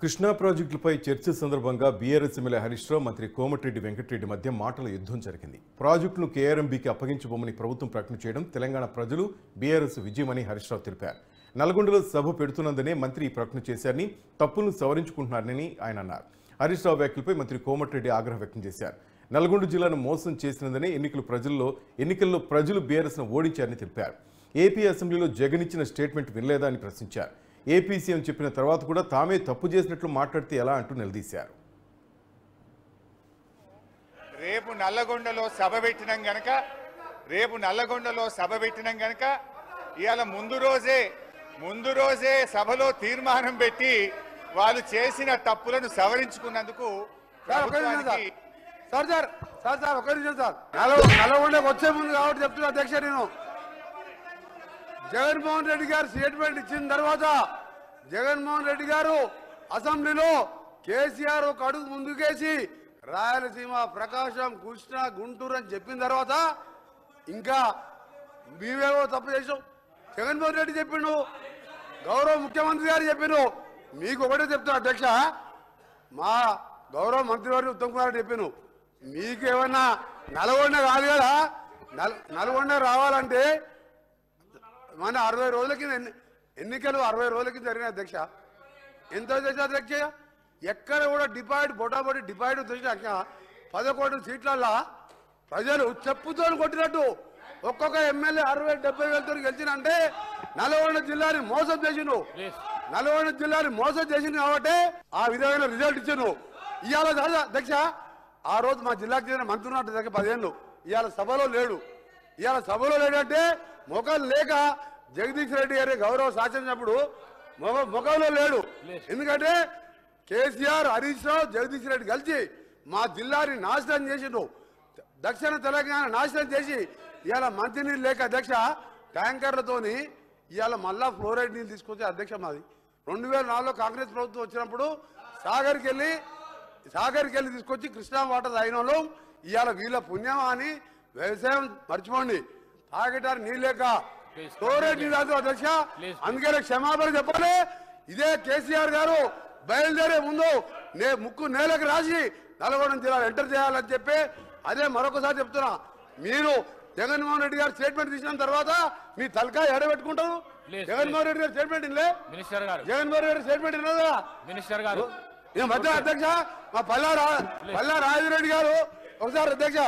కృష్ణా ప్రాజెక్టులపై చర్చ సందర్భంగా బీఆర్ఎస్ ఎమ్మెల్యే హరీష్ రావు మంత్రి కోమటిరెడ్డి వెంకటరెడ్డి మధ్య మాటల యుద్ధం జరిగింది. ప్రాజెక్టును కేఆర్ఎంబీకి అప్పగించబోమని ప్రభుత్వం ప్రకటన చేయడం తెలంగాణ ప్రజలు బీఆర్ఎస్ విజయమని హరీష్ రావు తెలిపారు. నల్గొండలో సభ పెడుతున్నందునే మంత్రి ఈ ప్రకటన చేశారని, తప్పులను సవరించుకుంటున్నారని ఆయన అన్నారు. హరీష్ రావు వ్యాఖ్యలపై మంత్రి కోమటిరెడ్డి ఆగ్రహం వ్యక్తం చేశారు. నల్గొండ జిల్లాను మోసం చేసినందునే ఎన్నికల్లో ప్రజలు బీఆర్ఎస్ను ఓడించారని తెలిపారు. ఏపీ అసెంబ్లీలో జగన్ ఇచ్చిన స్టేట్మెంట్ వినలేదా అని ప్రశ్నించారు. ఏపీ సీఎం చెప్పిన తర్వాత కూడా తామే తప్పు చేసినట్లు మాట్లాడితే ఎలా అంటూ నిలదీశారు. రేపు నల్లగొండలో సభ పెట్టినాం గనక ఇవాళ ముందు రోజే సభలో తీర్మానం పెట్టి వాళ్ళు చేసిన తప్పులను సవరించుకున్నందుకు నల్లగొండకు వచ్చే ముందు కాబట్టి చెప్తున్నా అధ్యక్ష, నేను జగన్మోహన్ రెడ్డి గారు స్టేట్మెంట్ ఇచ్చిన తర్వాత జగన్మోహన్ రెడ్డి గారు అసెంబ్లీలో కేసీఆర్ ఒక అడుగు ముందుకేసి రాయలసీమ, ప్రకాశం, కృష్ణా, గుంటూరు అని చెప్పిన తర్వాత ఇంకా మేమేవో తప్పు చేసాం. జగన్మోహన్ రెడ్డి చెప్పిండు, గౌరవ ముఖ్యమంత్రి గారు చెప్పిండు. మీకు ఒకటే చెప్తున్నా అధ్యక్ష, మా గౌరవ మంత్రివారు ఉత్తమ్ కుమార్ రెడ్డి చెప్పిండు, మీకు ఏమన్నా నల్గొండ కాదు కదా, నల్గొండ రావాలంటే మన 60 రోజుల కింద ఎన్నికలు 60 రోజుల కింద జరిగిన అధ్యక్ష. ఎంత చేసిన అధ్యక్ష, ఎక్కడ కూడా బొటాబొటి డిపాయిడ్ వచ్చాక 11 సీట్లల్లో ప్రజలు చెప్పుతో కొట్టినట్టు ఒక్కొక్క ఎమ్మెల్యే 60-70 వేలతో గెలిచినంటే నల్గొండ జిల్లాని మోసం చేసిండు. నల్గొండ జిల్లాని మోసం చేసింది కాబట్టి ఆ విధమైన రిజల్ట్ ఇచ్చిండు. ఇవాళ కాదు అధ్యక్ష, ఆ రోజు మా జిల్లాకు చెందిన మంత్రి ఉన్నట్టు దగ్గర 10 ఏళ్ళు ఇవాళ సభలో లేడంటే మొఖం లేక జగదీష్ రెడ్డి గారి గౌరవ శాసనప్పుడు మొఖంలో లేడు. ఎందుకంటే కేసీఆర్, హరీష్ రావు, జగదీష్ రెడ్డి కలిసి మా జిల్లాని నాశనం చేసిండు. దక్షిణ తెలంగాణ నాశనం చేసి ఇవాళ మంచినీళ్ళు లేక అధ్యక్ష ట్యాంకర్లతోని ఇవాళ మళ్ళా ఫ్లోరైడ్ నీళ్ళు తీసుకొచ్చే అధ్యక్ష మాది 2004లో కాంగ్రెస్ ప్రభుత్వం వచ్చినప్పుడు సాగర్కి వెళ్ళి తీసుకొచ్చి కృష్ణా వాటర్ తాగిన వాళ్ళు ఇవాళ వీళ్ళ పుణ్యమా అని వ్యవసాయం మర్చిపోండి, తాగటానికి నీళ్ళు లేక స్టోరేజ్ నీళ్ళు అధ్యక్ష. అందుకనే క్షమాపణ చెప్పాలి. ఇదే కేసీఆర్ గారు బయలుదేరే ముందు ముక్కు నేలకు రాసి నల్గొండ జిల్లాలో ఎంటర్ చేయాలని చెప్పి అదే మరొకసారి చెప్తున్నా. మీరు జగన్మోహన్ రెడ్డి గారు స్టేట్మెంట్ తీసిన తర్వాత మీ తలకాయ ఎడబెట్టుకుంటారు. జగన్మోహన్ రెడ్డి గారు స్టేట్మెంట్ ఇల్లే, జగన్మోహన్ రెడ్డి స్టేట్మెంట్ ఇన్నదా మినిస్టర్ గారు మధ్య అధ్యక్ష మా పల్లా రాజరెడ్డి గారు ఒకసారి అధ్యక్ష